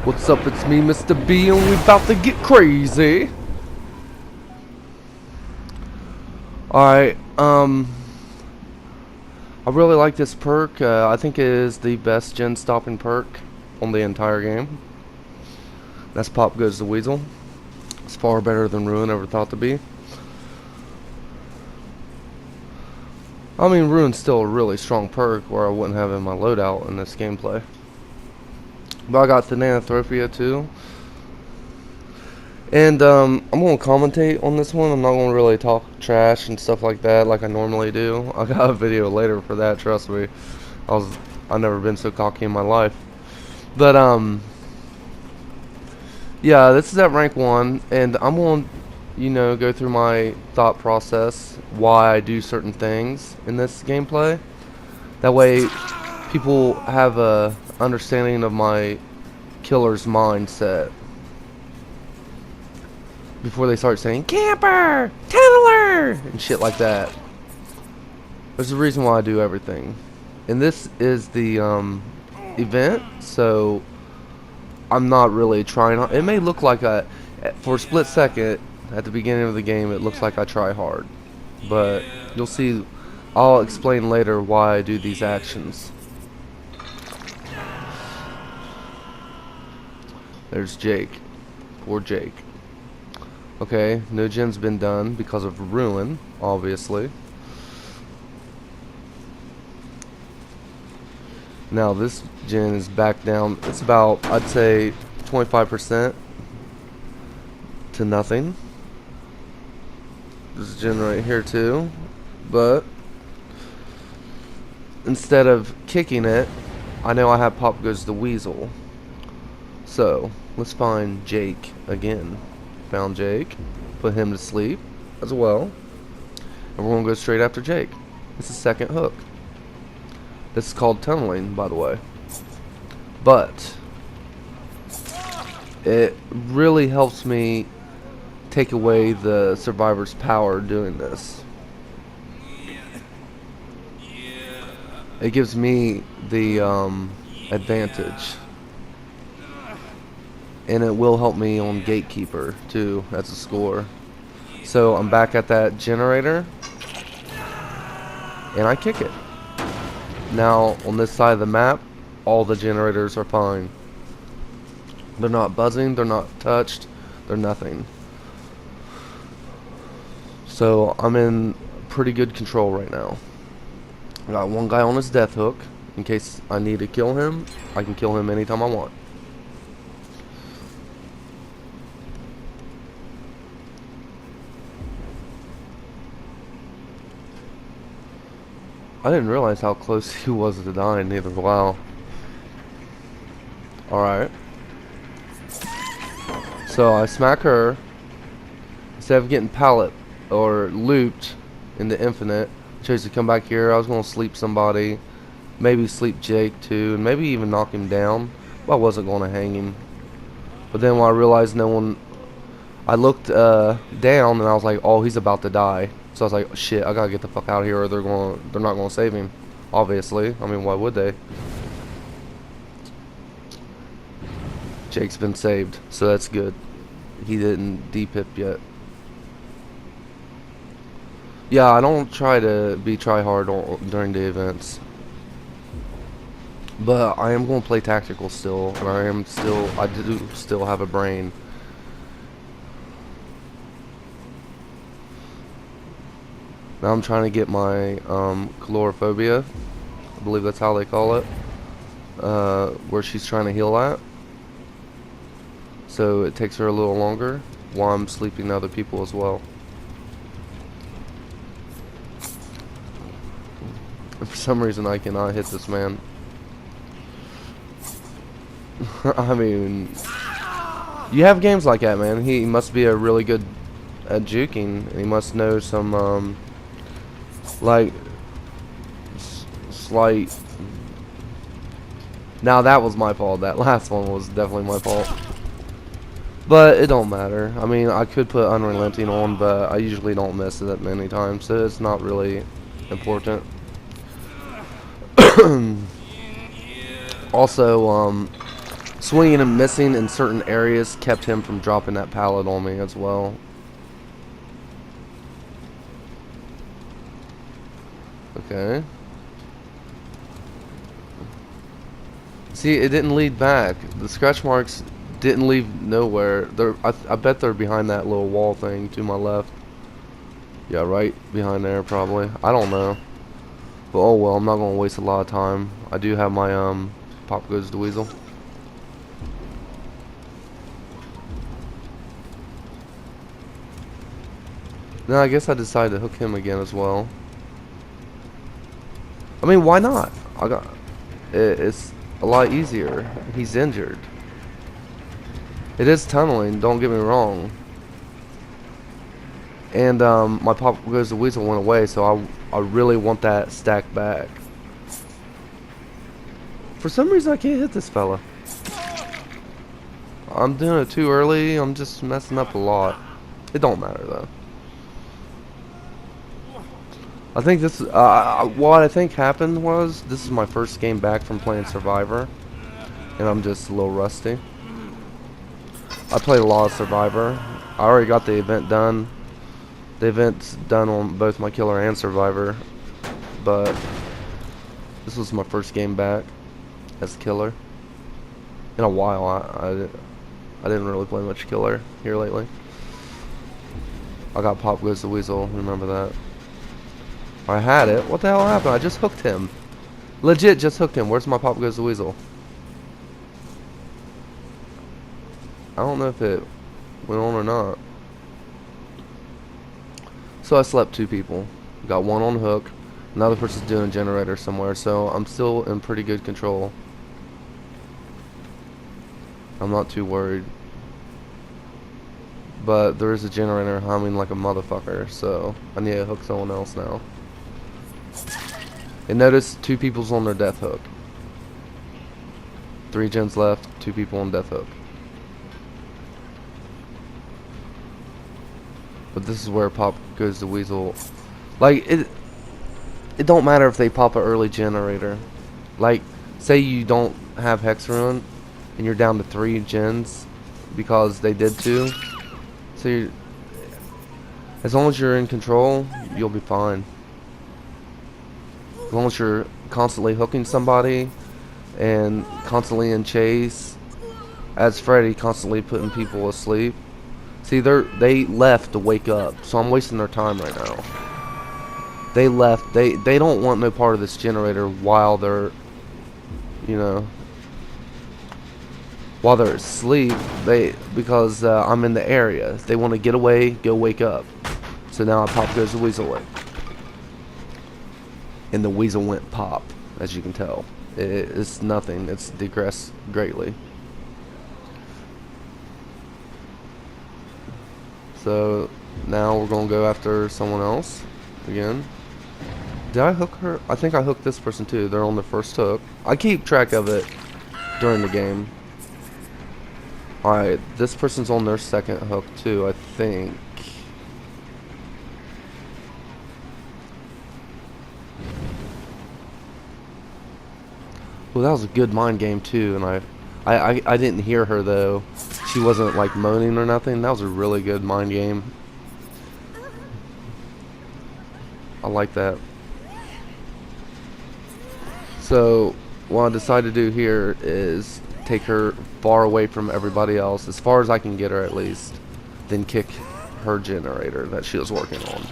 What's up? It's me, Mr. B, and we about to get crazy. Alright, I really like this perk. I think it is the best gen stopping perk on the entire game. That's Pop Goes the Weasel. It's far better than Ruin ever thought to be. I mean, Ruin's still a really strong perk where I wouldn't have it in my loadout in this gameplay. But I got the Nanothropia too. And I'm going to commentate on this one. I'm not going to really talk trash and stuff like that like I normally do. I got a video later for that, trust me. I've never been so cocky in my life. But yeah, this is at rank 1, and I'm going to go through my thought process why I do certain things in this gameplay. That way people have a understanding of my killer's mindset before they start saying camper, tunneler, and shit like that. There's a reason why I do everything. And this is the event, so I'm not really trying hard. It may look like for a split second at the beginning of the game, it looks like I try hard. But you'll see, I'll explain later why I do these actions. There's Jake. Poor Jake. Okay, no gen's been done because of Ruin, obviously. Now this gen is back down. It's about, I'd say, 25% to nothing. This gen right here too. But instead of kicking it, I know I have Pop Goes the Weasel. So, let's find Jake again. Found Jake, put him to sleep as well, and we're going to go straight after Jake. It's the second hook. This is called tunneling, by the way, but it really helps me take away the survivor's power doing this. It gives me the advantage. And it will help me on Gatekeeper too as a score. So I'm back at that generator, and I kick it. Now on this side of the map, all the generators are fine. They're not buzzing, they're not touched, they're nothing. So I'm in pretty good control right now. I got one guy on his death hook. In case I need to kill him, I can kill him anytime I want. I didn't realize how close he was to dying either. Wow. Alright. So I smack her. Instead of getting pallet or looped into infinite, I chose to come back here. I was going to sleep somebody. Maybe sleep Jake too. And maybe even knock him down. But I wasn't going to hang him. But then when I realized no one... I looked down and I was like, oh, he's about to die. So I was like, shit, I gotta get the fuck out of here or they're not gonna save him. Obviously. I mean, why would they? Jake's been saved, so that's good. He didn't D-pip yet. Yeah, I don't try to be try-hard during the events. But I am gonna play tactical still, and I do still have a brain. Now I'm trying to get my calorophobia, I believe that's how they call it, where she's trying to heal at. So it takes her a little longer while I'm sleeping other people as well. And for some reason I cannot hit this man. I mean, you have games like that, man. He must be a really good at juking, and he must know some like slight. Now that was my fault. That last one was definitely my fault. But it don't matter. I mean, I could put unrelenting on, but I usually don't miss it that many times, so it's not really important. Also, swinging and missing in certain areas kept him from dropping that pallet on me as well. Okay. See, it didn't lead back. The scratch marks didn't leave nowhere. I bet they're behind that little wall thing to my left. Yeah, right behind there probably. I don't know. But oh well, I'm not gonna waste a lot of time. I do have my Pop Goes the Weasel. No, I guess I decided to hook him again as well. I mean, why not? It's a lot easier. He's injured. It is tunneling, don't get me wrong. And my Pop Goes the Weasel went away, so I really want that stack back. For some reason I can't hit this fella. I'm doing it too early, I'm just messing up a lot. It don't matter though. I think this, what I think happened was, this is my first game back from playing Survivor. And I'm just a little rusty. I played a lot of Survivor. I already got the event done. The event's done on both my Killer and Survivor. But this was my first game back as Killer. In a while, I didn't really play much Killer here lately. I got Pop Goes the Weasel, remember that. I had it. What the hell happened? I just hooked him. Legit just hooked him. Where's my Pop Goes the Weasel? I don't know if it went on or not. So I slept 2 people. Got one on hook. Another person's doing a generator somewhere. So I'm still in pretty good control. I'm not too worried. But there is a generator humming like a motherfucker. So I need to hook someone else now. And notice 2 people's on their death hook. 3 gens left, 2 people on death hook. But this is where Pop Goes the Weasel. Like, it don't matter if they pop an early generator. Like, say you don't have Hex Ruin, and you're down to 3 gens because they did 2. So as long as you're in control, you'll be fine. As long as you're constantly hooking somebody and constantly in chase, as Freddy, constantly putting people asleep. See, they left to wake up, so I'm wasting their time right now. They left. They don't want no part of this generator while they're, you know, while they're asleep. Because I'm in the area. They want to get away, go wake up. So now Pop Goes the Weasel away. And the weasel went pop, as you can tell. It's nothing. It's digressed greatly. So now we're gonna go after someone else again. Did I hook her? I think I hooked this person too. They're on the first hook. I keep track of it during the game. Alright, this person's on their second hook too, I think. Well, that was a good mind game too, and I didn't hear her though. She wasn't like moaning or nothing. That was a really good mind game. I like that. So what I decided to do here is take her far away from everybody else, as far as I can get her at least, then kick her generator that she was working on.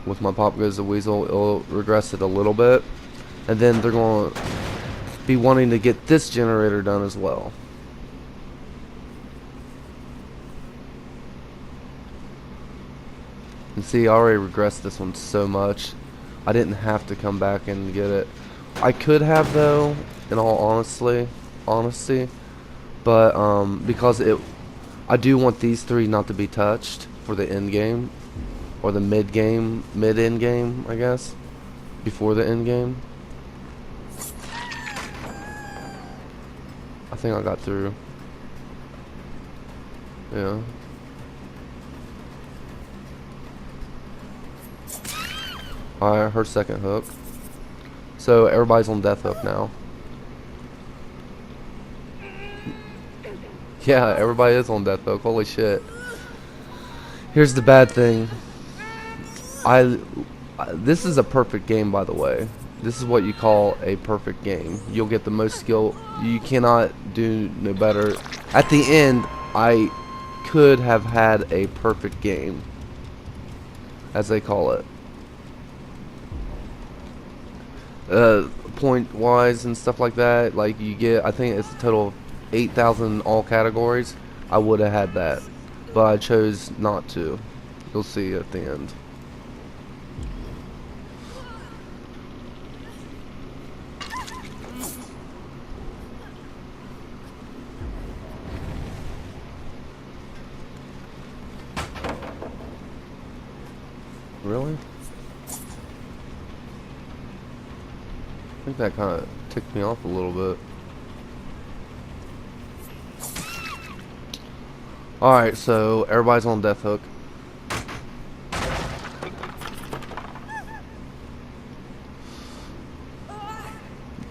With my Pop Goes the Weasel, it'll regress it a little bit. And then they're going to be wanting to get this generator done as well. And see, I already regressed this one so much. I didn't have to come back and get it. I could have though, in all honesty. But because I do want these 3 not to be touched for the end game. Or the mid-end game, I guess. Before the end game. I think I got through. Yeah. Alright, her second hook. So everybody's on death hook now. Yeah, everybody is on death hook. Holy shit. Here's the bad thing. This is a perfect game, by the way. This is what you call a perfect game. You'll get the most skill. You cannot do no better. At the end, I could have had a perfect game, as they call it. Point wise and stuff like that. Like you get, I think it's a total of 8,000 all categories. I would have had that, but I chose not to. You'll see at the end. Really? I think that kind of ticked me off a little bit. Alright, so everybody's on death hook.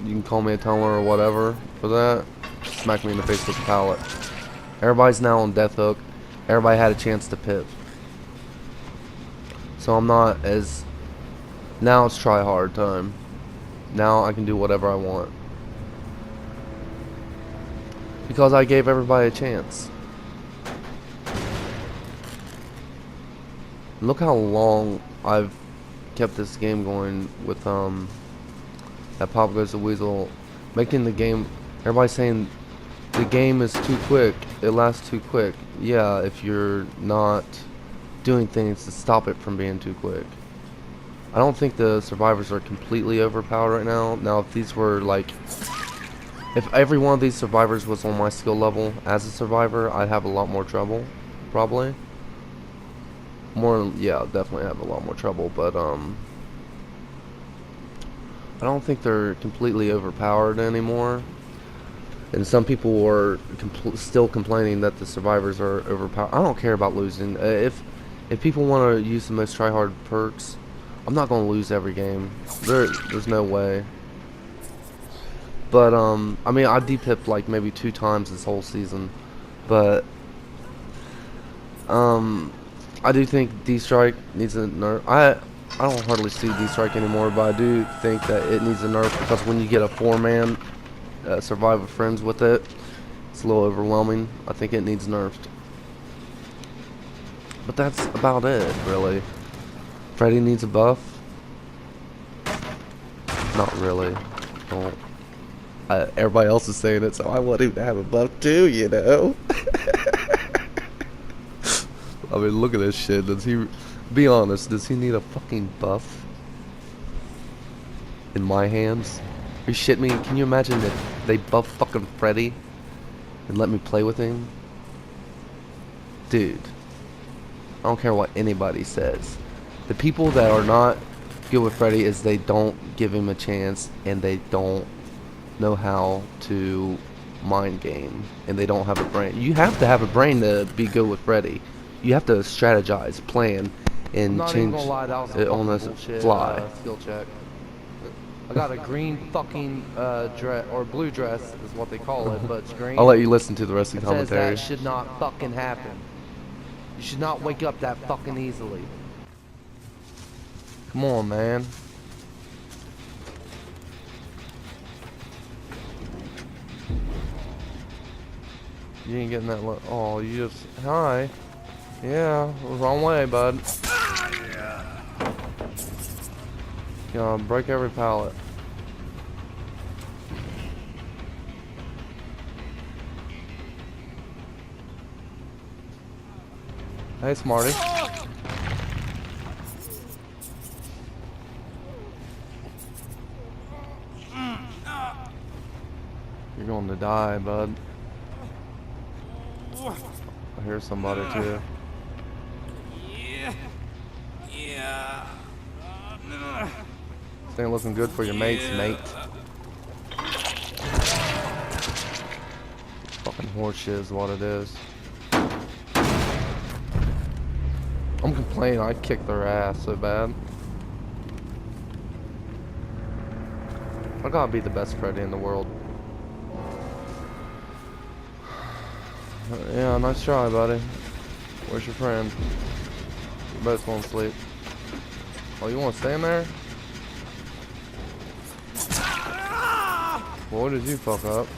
You can call me a tunnel or whatever for that. Smack me in the face with the pallet. Everybody's now on death hook. Everybody had a chance to pip. So I'm not as... Now it's try hard time. Now I can do whatever I want. Because I gave everybody a chance. Look how long I've kept this game going with that Pop Goes the Weasel, making the game. Everybody's saying the game is too quick. It lasts too quick. Yeah, if you're not doing things to stop it from being too quick. I don't think the survivors are completely overpowered right now. Now, if these were like, if every one of these survivors was on my skill level as a survivor, I'd have a lot more trouble, probably. Yeah, definitely have a lot more trouble, but I don't think they're completely overpowered anymore. And some people are still complaining that the survivors are overpowered. I don't care about losing. If people want to use the most try-hard perks, I'm not going to lose every game. There's no way. But I mean, I depipped like maybe 2 times this whole season, but I do think D-Strike needs a nerf. I don't hardly see D-Strike anymore, but I do think that it needs a nerf because when you get a 4-man survive with friends with it, it's a little overwhelming. I think it needs nerfed. But that's about it, really. Freddy needs a buff. Not really. Don't. Everybody else is saying it, so I want him to have a buff too, you know? I mean, look at this shit. Does he, be honest, does he need a fucking buff? In my hands? Are you shitting me? Can you imagine if they buff fucking Freddy and let me play with him? Dude. I don't care what anybody says. The people that are not good with Freddy is they don't give him a chance and they don't know how to mind game and they don't have a brain. You have to have a brain to be good with Freddy. You have to strategize, plan, and change it on the fly. Skill check. I got a green fucking dress, or blue dress is what they call it, but it's green. I'll let you listen to the rest of the commentary. It says that should not fucking happen. You should not wake up that fucking easily. Come on, man. You ain't getting that. Oh, you just. Hi. Yeah, wrong way, bud. Break every pallet. Hey, Smarty. You're going to die, bud. I hear somebody too. This ain't looking good for your mates, mate. Fucking horseshit is what it is. I'm complaining, I kicked their ass so bad. I gotta be the best Freddy in the world. Yeah, nice try, buddy. Where's your friend? You both won't sleep. Oh, you want to stay in there? Well, what did you fuck up?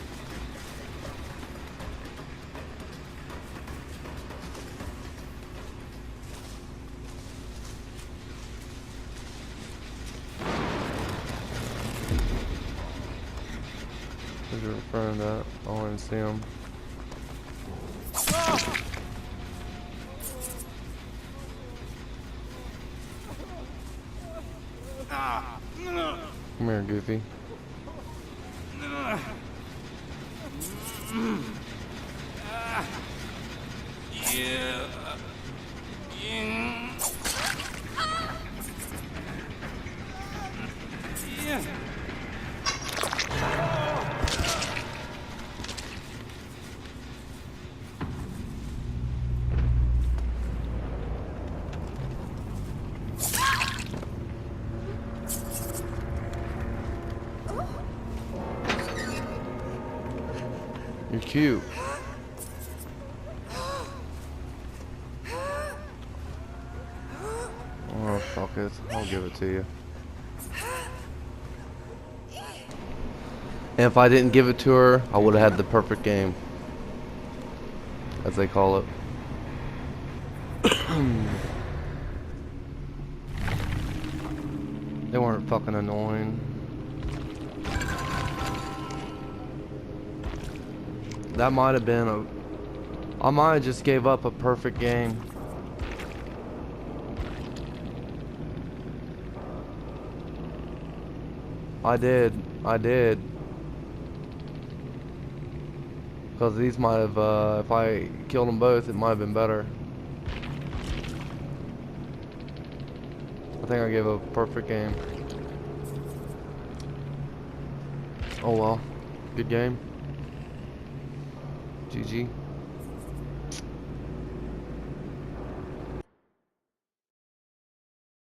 Where's your friend at? I want to see him. Come here, Goofy. You're cute. Oh, fuck it. I'll give it to you. And if I didn't give it to her, I would have had the perfect game. As they call it. They weren't fucking annoying. That might have been a... I might have just gave up a perfect game. I did. Because these might have, if I killed them both, it might have been better. I think I gave a perfect game. Oh well. Good game. GG.